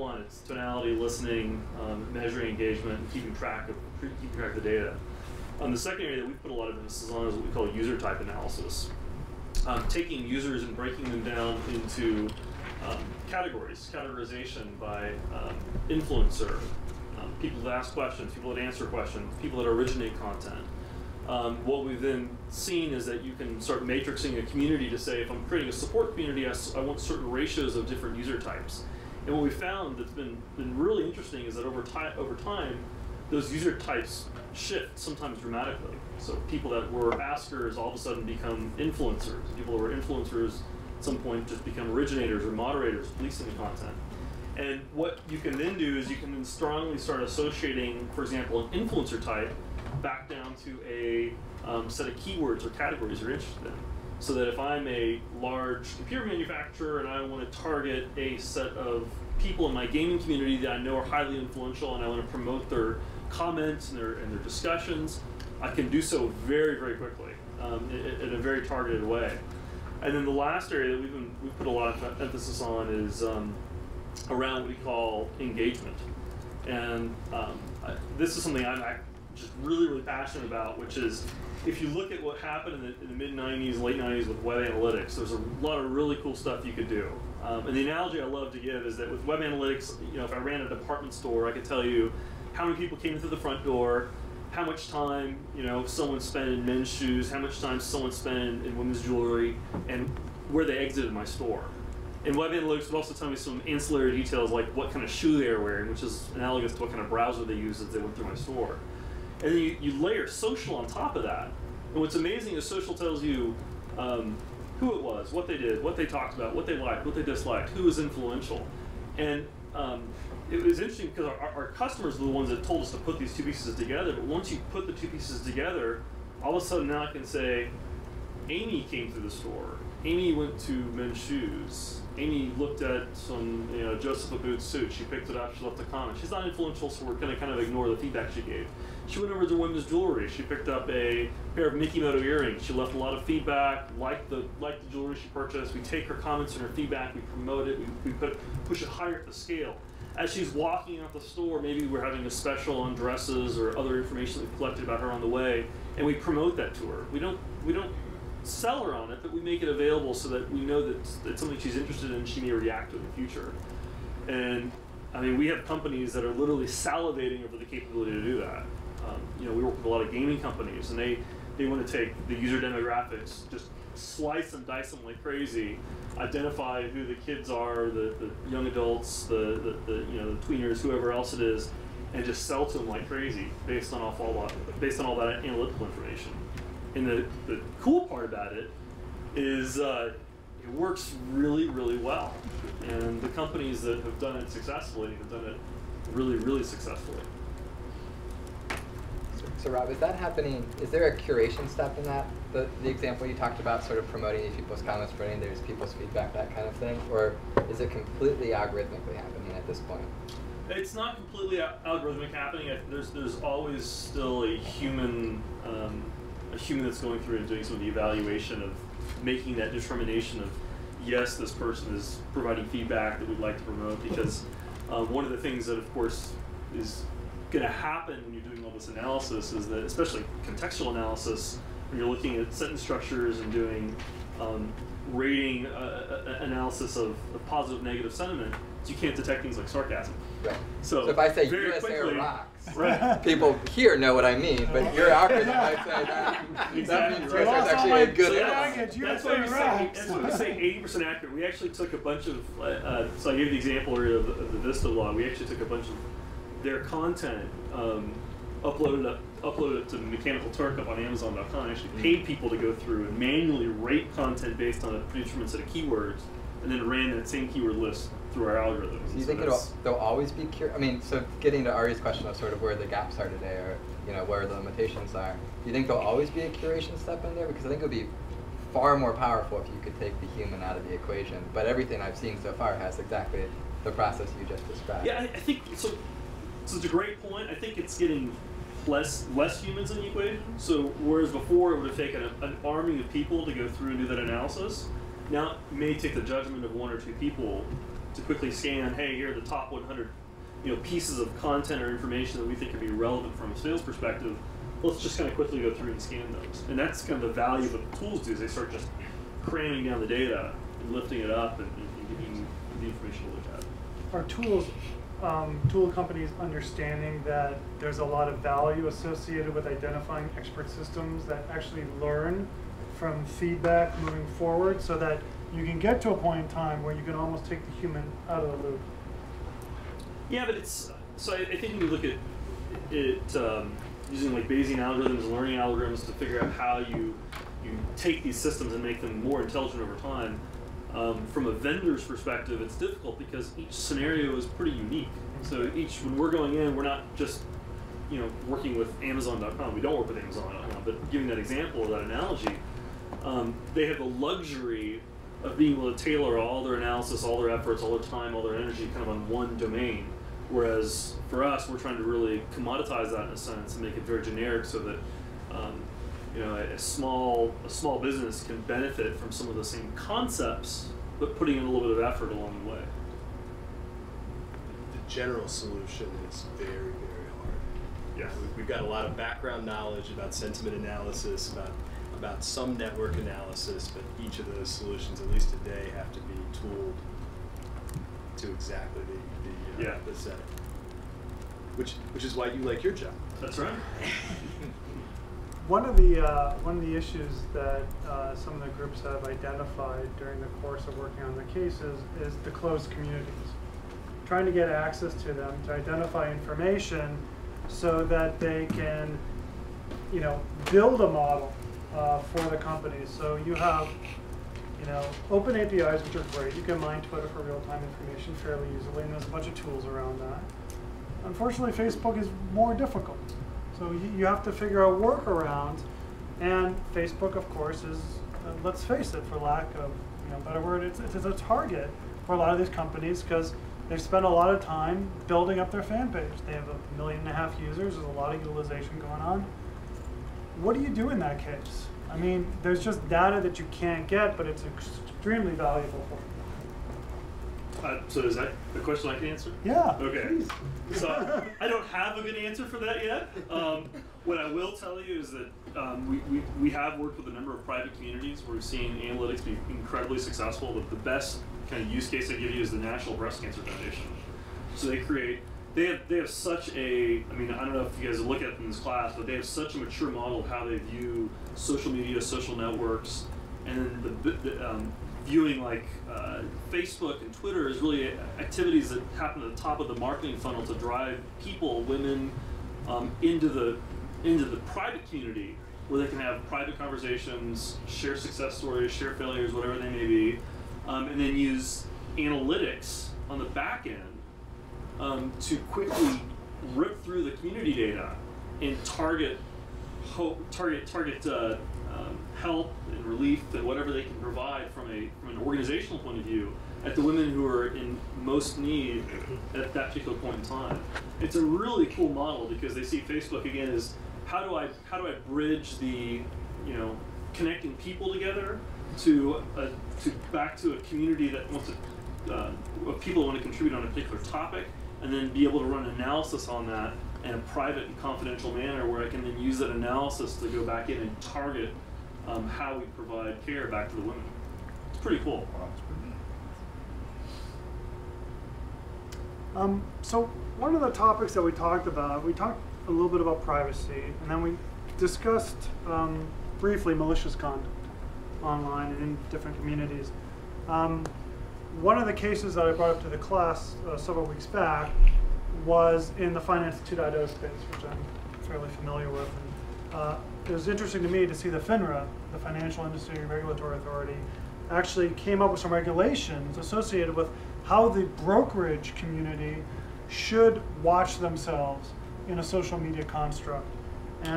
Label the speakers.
Speaker 1: one. It's tonality, listening, measuring engagement, and keeping track of the data. The second area that we put a lot of emphasis on is what we call user type analysis. Taking users and breaking them down into categories, categorization by influencer, people that ask questions, people that answer questions, people that originate content. What we've then seen is that you can start matrixing a community to say, if I'm creating a support community, I want certain ratios of different user types. And what we found that's been really interesting is that over time, those user types shift, sometimes dramatically. So people that were askers all of a sudden become influencers. People that were influencers at some point just become originators or moderators, policing the content. And what you can then do is you can then strongly start associating, for example, an influencer type back down to a set of keywords or categories you're interested in. So that if I'm a large computer manufacturer and I want to target a set of people in my gaming community that I know are highly influential and I want to promote their comments and their discussions, I can do so very, very quickly in a very targeted way. And then the last area that we've put a lot of emphasis on is around what we call engagement. And this is something I'm just really, really passionate about, which is if you look at what happened in the mid-90s, late 90s with web analytics, there's a lot of really cool stuff you could do. And the analogy I love to give is that with web analytics, if I ran a department store, I could tell you how many people came through the front door, how much time someone spent in men's shoes, how much time someone spent in women's jewelry, and where they exited my store. And web analytics would also tell me some ancillary details like what kind of shoe they were wearing, which is analogous to what kind of browser they used as they went through my store. And then you layer social on top of that. And what's amazing is social tells you who it was, what they did, what they talked about, what they liked, what they disliked, who was influential. And it was interesting because our customers were the ones that told us to put these two pieces together. But once you put the two pieces together, all of a sudden now I can say, Amy came through the store. Amy went to men's shoes. Amy looked at some Joseph Abood suit. She picked it up. She left a comment. She's not influential, so we're going to kind of ignore the feedback she gave. She went over to women's jewelry. She picked up a pair of Mickey Moto earrings. She left a lot of feedback, liked the jewelry she purchased. We take her comments and her feedback. We promote it. We push it higher up the scale. As she's walking out the store, maybe we're having a special on dresses or other information that we've collected about her on the way, and we promote that to her. We don't sell her on it, but we make it available so that we know that it's something she's interested in and she may react to in the future. And I mean, we have companies that are literally salivating over the capability to do that. We work with a lot of gaming companies, and they want to take the user demographics, just slice and dice them like crazy, identify who the kids are, the young adults, the tweeners, whoever else it is, and just sell to them like crazy based on all that analytical information. And the cool part about it is it works really, really well. And the companies that have done it successfully have done it really, really successfully.
Speaker 2: So Rob, is that happening, is there a curation step in that? The example you talked about, sort of promoting these people's comments, spreading there's people's feedback, that kind of thing? Or is it completely algorithmically happening at this point?
Speaker 1: It's not completely algorithmic happening. There's always still a human that's going through and doing some of the evaluation of making that determination of, yes, this person is providing feedback that we'd like to promote, because one of the things that, of course, is going to happen when you're doing all this analysis is that, especially contextual analysis, when you're looking at sentence structures and doing rating analysis of positive, negative sentiment, you can't detect things like sarcasm.
Speaker 2: Right.
Speaker 1: So
Speaker 2: if I say
Speaker 1: very
Speaker 2: USA
Speaker 1: quickly,
Speaker 2: rocks,
Speaker 1: right.
Speaker 2: People here know what I mean, but your algorithm might say that.
Speaker 1: Exactly.
Speaker 2: That means
Speaker 1: Right.
Speaker 2: there's actually a good
Speaker 1: That's why we say 80% accurate. We actually took a bunch of, so I gave the example earlier of the Vista blog. We actually took a bunch of their content, uploaded it to Mechanical Turk up on Amazon.com, and actually paid people to go through and manually rate content based on a predetermined set of keywords, and then ran that same keyword list through our algorithms.
Speaker 2: Do you think they'll always be I mean, so getting to Ari's question of sort of where the gaps are today, or where the limitations are, do you think there'll always be a curation step in there? Because I think it would be far more powerful if you could take the human out of the equation. But everything I've seen so far has exactly the process you just described.
Speaker 1: Yeah, I think so. So it's a great point. I think it's getting less humans in the equation. So whereas before it would have taken an army of people to go through and do that analysis, now it may take the judgment of one or two people to quickly scan, hey, here are the top 100 pieces of content or information that we think could be relevant from a sales perspective. Let's just kind of quickly go through and scan those. And that's kind of the value of what the tools do, is they start just cramming down the data and lifting it up and giving you the information to look at.
Speaker 3: Are tools, tool companies understanding that there's a lot of value associated with identifying expert systems that actually learn from feedback moving forward, so that you can get to a point in time where you can almost take the human out of the loop?
Speaker 1: Yeah, but I think when you look at it using like Bayesian algorithms and learning algorithms to figure out how you take these systems and make them more intelligent over time, from a vendor's perspective, it's difficult because each scenario is pretty unique. So when we're going in, we're not just working with Amazon.com. We don't work with Amazon.com, but giving that example or that analogy, they have the luxury of being able to tailor all their analysis, all their efforts, all their time, all their energy kind of on one domain. Whereas for us, we're trying to really commoditize that in a sense and make it very generic so that a small business can benefit from some of the same concepts, but putting in a little bit of effort along the way.
Speaker 4: The general solution is very, very hard.
Speaker 1: Yeah,
Speaker 4: we've got a lot of background knowledge about sentiment analysis, about some network analysis, but each of those solutions, at least today, have to be tooled to exactly the setting. Which is why you like your job.
Speaker 1: That's right.
Speaker 3: One of the issues that some of the groups have identified during the course of working on the cases is the closed communities. Trying to get access to them to identify information so that they can, build a model for the companies. So you have, open APIs, which are great. You can mine Twitter for real-time information fairly easily, and there's a bunch of tools around that. Unfortunately, Facebook is more difficult. So you have to figure out workarounds, and Facebook, of course, is, let's face it, for lack of a better word, it's a target for a lot of these companies because they've spent a lot of time building up their fan page. They have 1.5 million users. There's a lot of utilization going on. What do you do in that case? I mean, there's just data that you can't get, but it's extremely valuable for you.
Speaker 1: So is that a question I can answer?
Speaker 3: Yeah.
Speaker 1: Okay.
Speaker 3: Please.
Speaker 1: So I don't have a good answer for that yet. What I will tell you is that we have worked with a number of private communities where we've seen analytics be incredibly successful. But the best kind of use case I give you is the National Breast Cancer Foundation. So they have such a, I don't know if you guys look at it in this class, but they have such a mature model of how they view social media, social networks, and then viewing like Facebook and Twitter is really activities that happen at the top of the marketing funnel to drive people, women, into the private community where they can have private conversations, share success stories, share failures, whatever they may be, and then use analytics on the back end to quickly rip through the community data and target help and relief and whatever they can provide from an organizational point of view at the women who are in most need at that particular point in time. It's a really cool model because they see Facebook again as how do I bridge the connecting people together to back to a community that wants to of people who want to contribute on a particular topic, and then be able to run analysis on that in a private and confidential manner where I can then use that analysis to go back in and target how we provide care back to the women. It's pretty cool.
Speaker 3: So one of the topics that we talked a little bit about privacy, and then we discussed briefly malicious conduct online and in different communities. One of the cases that I brought up to the class several weeks back was in the Finance 2.0 space, which I'm fairly familiar with. And, it was interesting to me to see the FINRA, the Financial Industry Regulatory Authority, actually came up with some regulations associated with how the brokerage community should watch themselves in a social media construct. And